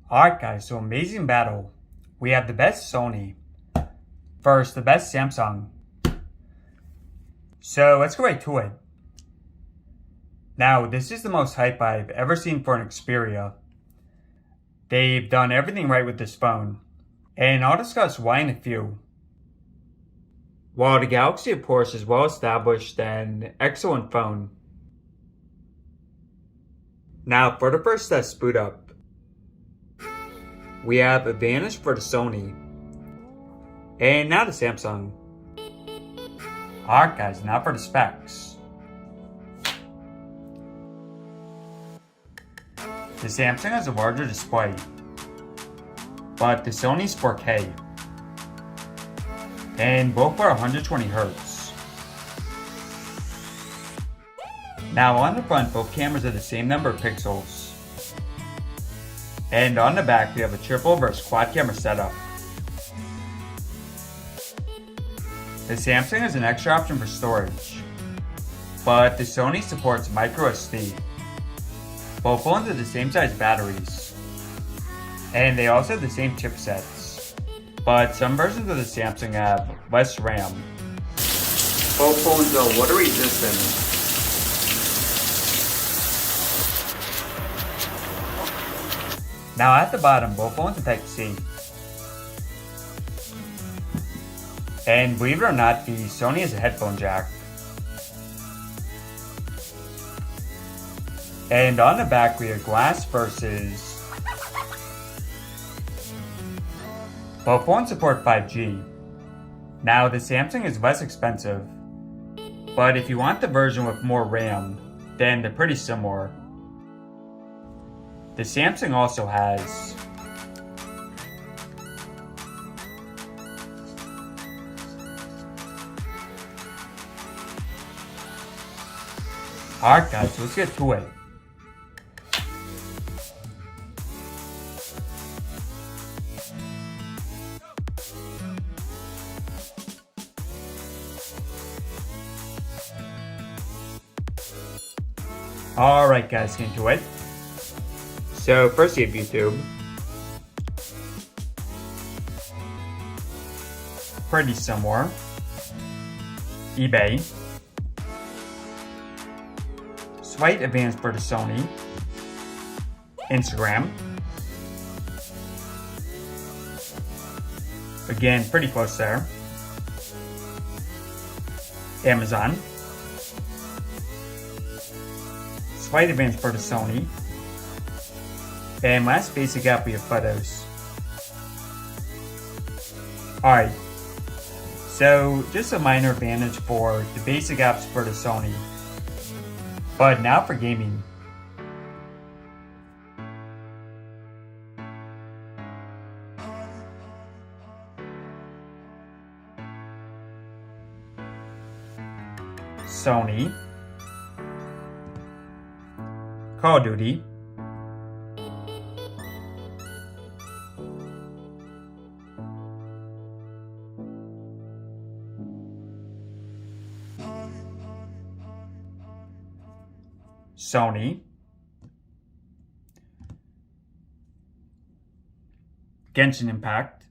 Alright guys, so amazing battle. We have the best Sony versus the best Samsung. So let's go right to it. Now, this is the most hype I've ever seen for an Xperia. They've done everything right with this phone, and I'll discuss why in a few. While the Galaxy, of course, is well established and excellent phone. Now, for the first test boot up, we have advantage for the Sony, and now the Samsung. Alright guys, now for the specs. The Samsung has a larger display, but the Sony's 4K, and both are 120Hz. Now on the front, both cameras are the same number of pixels, and on the back we have a triple versus quad camera setup. The Samsung has an extra option for storage, but the Sony supports micro SD. Both phones have the same size batteries, and they also have the same chipsets, but some versions of the Samsung have less RAM. Both phones are water resistant. Now at the bottom, both phones have Type-C. And believe it or not, the Sony has a headphone jack. And on the back we have glass versus. Both phones support 5G. Now the Samsung is less expensive, but if you want the version with more RAM, then they're pretty similar. The Samsung also has Alright guys, so let's get to it. Alright guys, get into it. So first you have YouTube. Pretty similar. eBay. Slight advance for the Sony. Instagram. Again, pretty close there. Amazon. Slight advance for the Sony. And last basic app we have photos. Alright, so just a minor advantage for the basic apps for the Sony. But now for gaming. Sony. Call of Duty. Sony. Genshin Impact.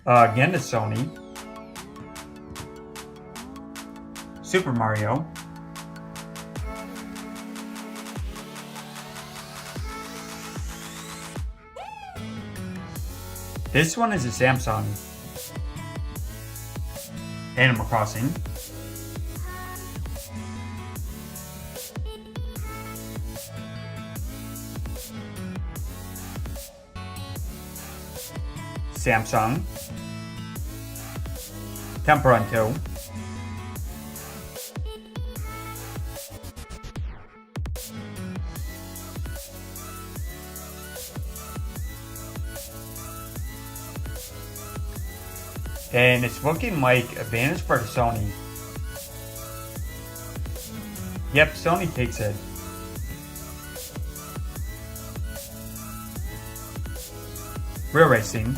Again to Sony. Super Mario. This one is a Samsung. Animal Crossing. Samsung. Temperanto. And it's looking like advantage for the Sony. Yep, Sony takes it. Real racing.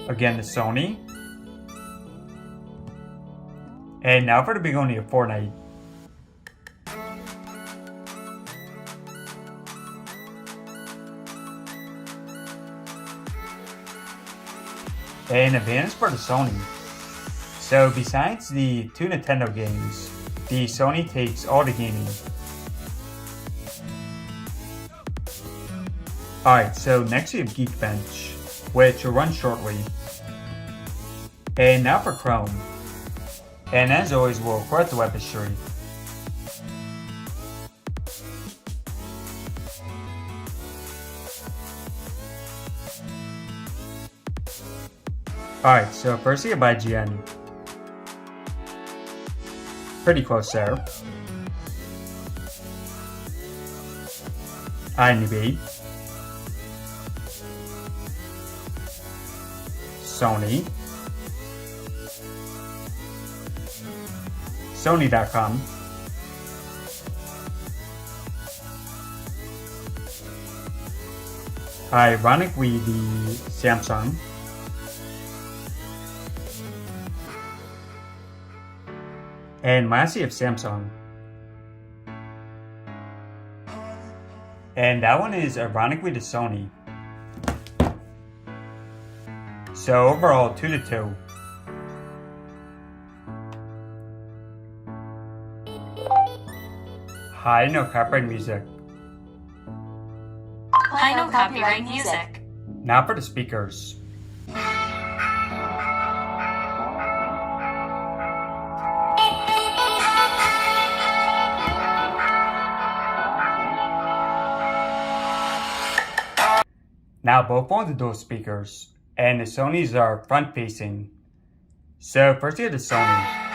Again, the Sony. And now for the big one of Fortnite. An advantage for the Sony. So besides the two Nintendo games, the Sony takes all the gaming. Alright, so next we have Geekbench, which will run shortly. And now for Chrome. And as always, we'll record the web history. Alright, so first we have IGN. Pretty close there. IMDb. Sony. Sony.com. Ironically, the Samsung. And lastly of Samsung. And that one is ironically the Sony. So overall 2-2. Hi, no copyright music. Hi, no copyright music. Now for the speakers. Now both phones are dual speakers, and the Sonys are front facing. So first we have the Sony.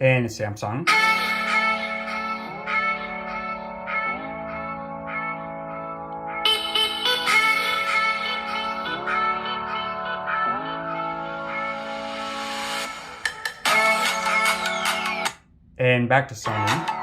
And the Samsung. And back to Sony.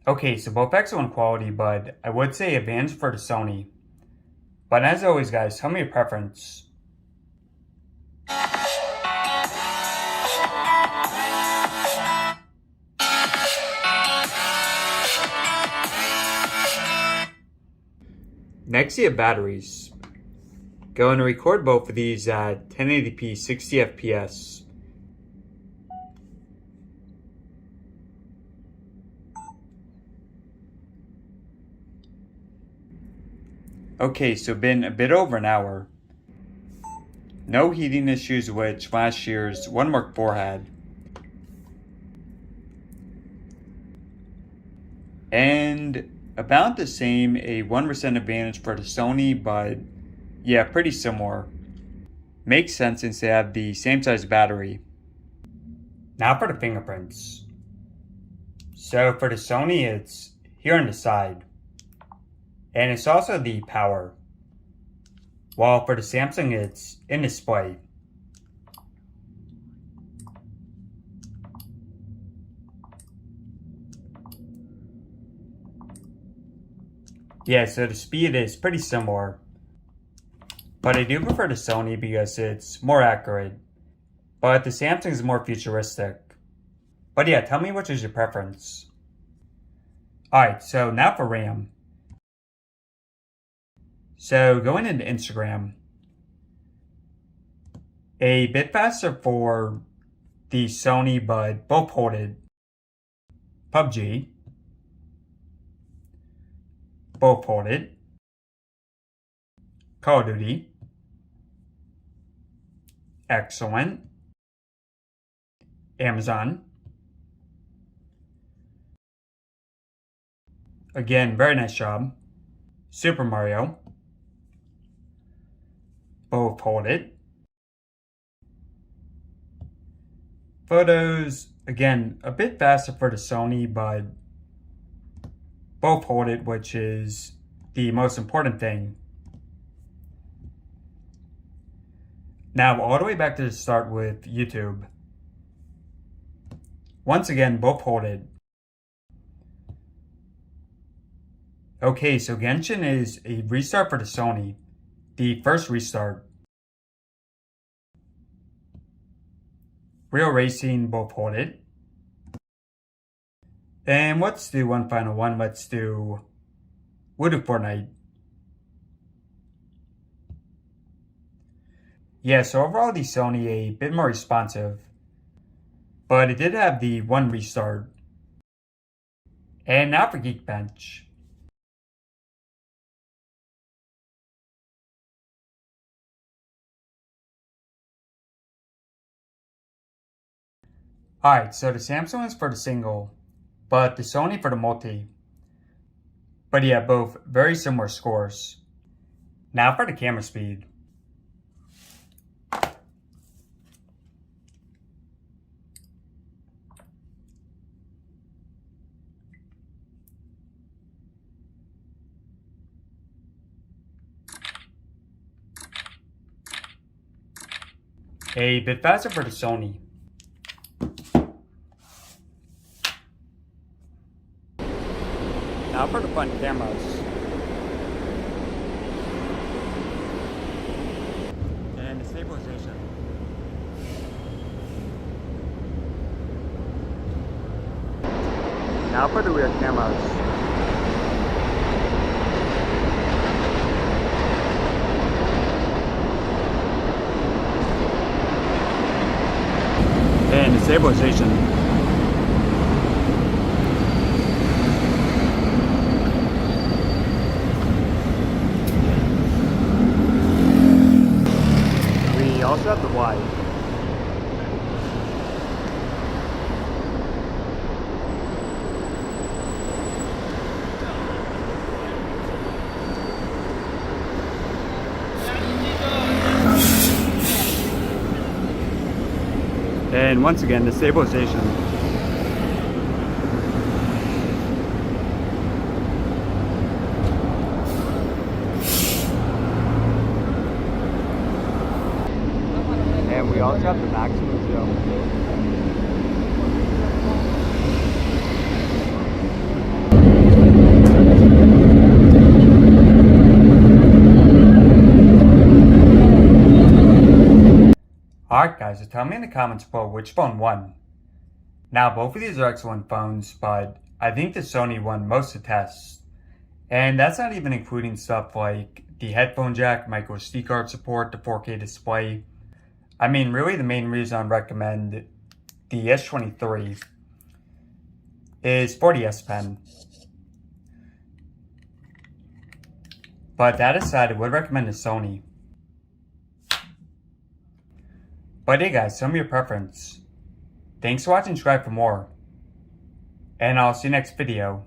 Okay, so both excellent quality, but I would say advantage for the Sony. But as always, guys, tell me your preference. Next, you have batteries. Going to record both of these at 1080p 60 FPS. Okay, so been a bit over an hour. No heating issues, which last year's One Mark IV had. And about the same, a 1% advantage for the Sony, but yeah, pretty similar. Makes sense since they have the same size battery. Now for the fingerprints. So for the Sony, it's here on the side. And it's also the power. While for the Samsung, it's in display. Yeah, so the speed is pretty similar. But I do prefer the Sony because it's more accurate. But the Samsung is more futuristic. But yeah, tell me which is your preference. Alright, so now for RAM. So going into Instagram, a bit faster for the Sony, but both ported. PUBG, both ported. Call of Duty, excellent. Amazon, again, very nice job. Super Mario, both hold it. Photos, again, a bit faster for the Sony, but both hold it, which is the most important thing. Now, all the way back to the start with YouTube. Once again, both hold it. Okay, so Genshin is a restart for the Sony. The first restart. Real Racing, both hold it. And let's do one final one. Let's do Voodoo Fortnite. Yeah, so overall the Sony a bit more responsive. But it did have the one restart. And now for Geekbench. Alright, so the Samsung is for the single, but the Sony for the multi. But yeah, both very similar scores. Now for the camera speed. A bit faster for the Sony. Now for the front cameras. And the stabilization. Now for the rear cameras. And the stabilization. We also have the wide. And once again, the stabilization. And we also have the maximum zoom. Alright guys, so tell me in the comments below which phone won. Now both of these are excellent phones, but I think the Sony won most of the tests. And that's not even including stuff like the headphone jack, micro SD card support, the 4K display. I mean, really the main reason I'd recommend the S23 is for the S Pen. But that aside, I would recommend the Sony. But hey guys, tell me your preference. Thanks for watching, subscribe for more. And I'll see you next video.